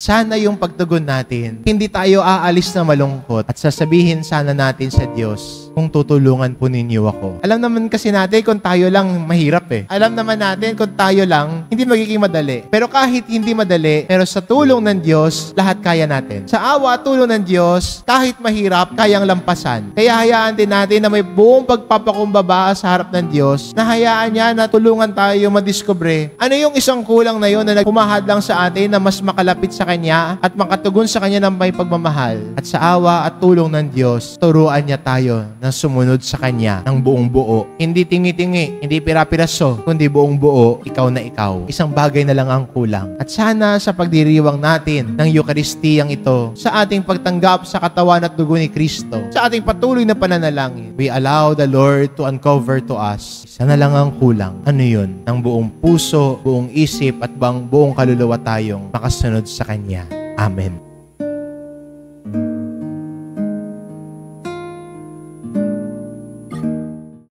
Sana yung pagtugon natin, hindi tayo aalis na malungkot at sasabihin sana natin sa Diyos, kung tutulungan po ninyo ako. Alam naman kasi natin kung tayo lang mahirap Alam naman natin kung tayo lang, hindi magiging madali. Pero kahit hindi madali, pero sa tulong ng Diyos, lahat kaya natin. Sa awa at tulong ng Diyos, kahit mahirap, kayang lampasan. Kaya hayaan din natin na may buong pagpapakumbaba sa harap ng Diyos, na hayaan niya na tulungan tayo madiskubre. Ano yung isang kulang na yun na nagpumahad lang sa atin na mas makalapit sa Kanya at makatugon sa Kanya ng may pagmamahal. At sa awa at tulong ng Diyos, turuan niya tayo na sumunod sa Kanya ng buong buo. Hindi tingi-tingi, hindi pira-piraso, kundi buong buo, ikaw na ikaw. Isang bagay na lang ang kulang. At sana sa pagdiriwang natin ng Eukaristiyang ito, sa ating pagtanggap sa katawan at dugo ni Kristo, sa ating patuloy na pananalangin, we allow the Lord to uncover to us. Isa na lang ang kulang. Ano yun? Ng buong puso, buong isip at buong kaluluwa tayong makasunod sa Kanya. Amen.